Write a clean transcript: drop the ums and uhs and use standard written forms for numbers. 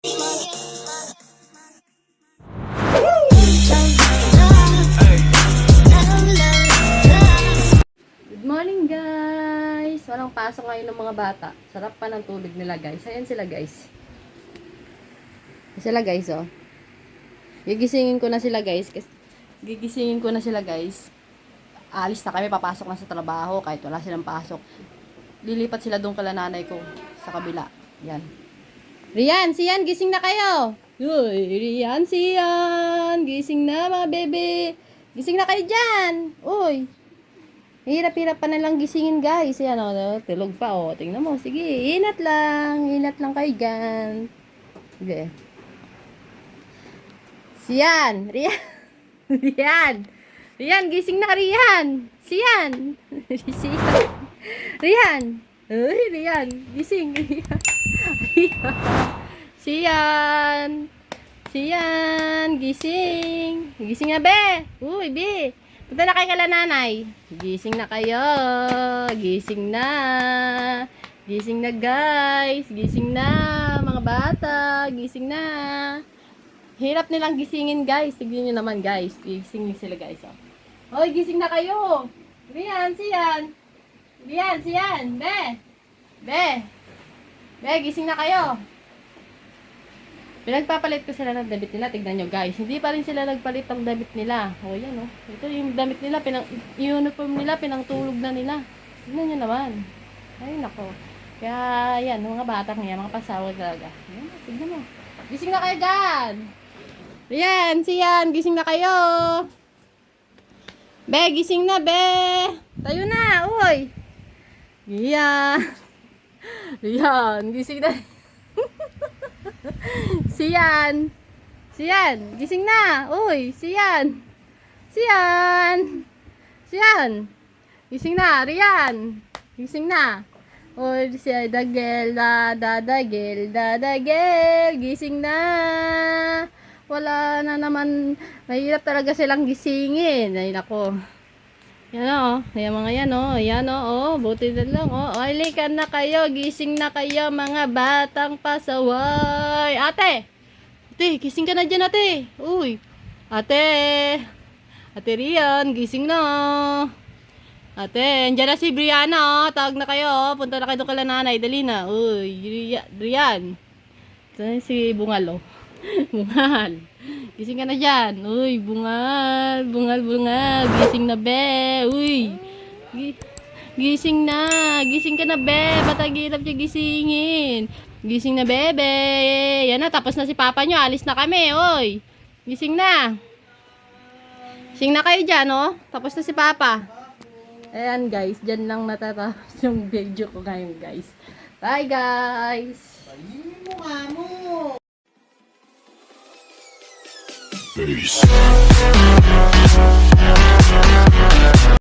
Good morning guys! Walang pasok ngayon ng mga bata. Sarap pa ng tulog nila guys. Ayan sila guys. Sila guys oh. Gigisingin ko na sila guys. Gigisingin ko na sila guys. Alis na kami, papasok na sa trabaho kahit wala silang pasok. Lilipat sila doon kala nanay ko sa kabila. Yan. Rian, Sian, gising na kayo. Uy, Rian, Sian, gising na mga bebe. Gising na kayo dyan. Uy. Hirap-hirap pa na lang gisingin guys. Yan o, tulog pa o. Tingnan mo, sige, inat lang kayo dyan. Sige. Sian, Rian. Rian. Rian, gising na Rian. Sian. Sian. Rian. Uy, Rian. Gising. Rian. Sian. Sian. Gising. Gising na be. Uy, be. Punta na kayo kala nanay. Gising na kayo. Gising na. Gising na guys. Gising na mga bata. Gising na. Hirap nilang gisingin guys. Tignan nyo naman guys. Gising sila guys. Oh. Hoy, gising na kayo. Rian, Sian. Rian, Sian. Be. Be. Be, gising na kayo. Pinagpapalit ko sila ng damit nila. Tignan nyo guys. Hindi pa rin sila nagpalit ng damit nila. O yan o. Ito yung damit nila. Uniform nila. Pinangtulog na nila. Tignan nyo naman. Ay nako. Kaya yan. Mga batang yan. Mga pasawa talaga. Yan, tignan mo. Gising na kayo dyan. Rian, Sian. Gising na kayo. Be, gising na be. Tayo na. Uy. Rian. Rian. Gising na. Sian. Sian, gising na. Uy, Sian. Sian. Sian. Gising na, Rian. Gising na. Uy, siya dagel, dadagel. Gising na. Wala na naman. Mahirap talaga silang gisingin. Ay, nako. Yan o. Ayan mga yan o. Ayan o. Buti na lang o. Alikan na kayo. Gising na kayo mga batang pasaway. Ate. Ate, gising ka na dyan ate. Uy. Ate. Ate Rian, gising na. Ate, andyan na si Brianna o. Tawag na kayo o. Punta na kayo doon kala nanay. Dali na. Uy. Rian. Ito si Bungal o. Bungal. Gising ka na dyan. Uy, bungal. Bungal. Gising na be. Uy. Gising na. Gising ka na be. Ba't ang hirap niya gisingin? Gising na bebe. Yan na, tapos na si papa nyo. Alis na kami. Uy. Gising na. Gising na kayo dyan, oh. Tapos na si papa. Ayan guys. Dyan lang natatapos yung video ko ngayon guys. Bye guys. Ayun mo nga mo. Peace.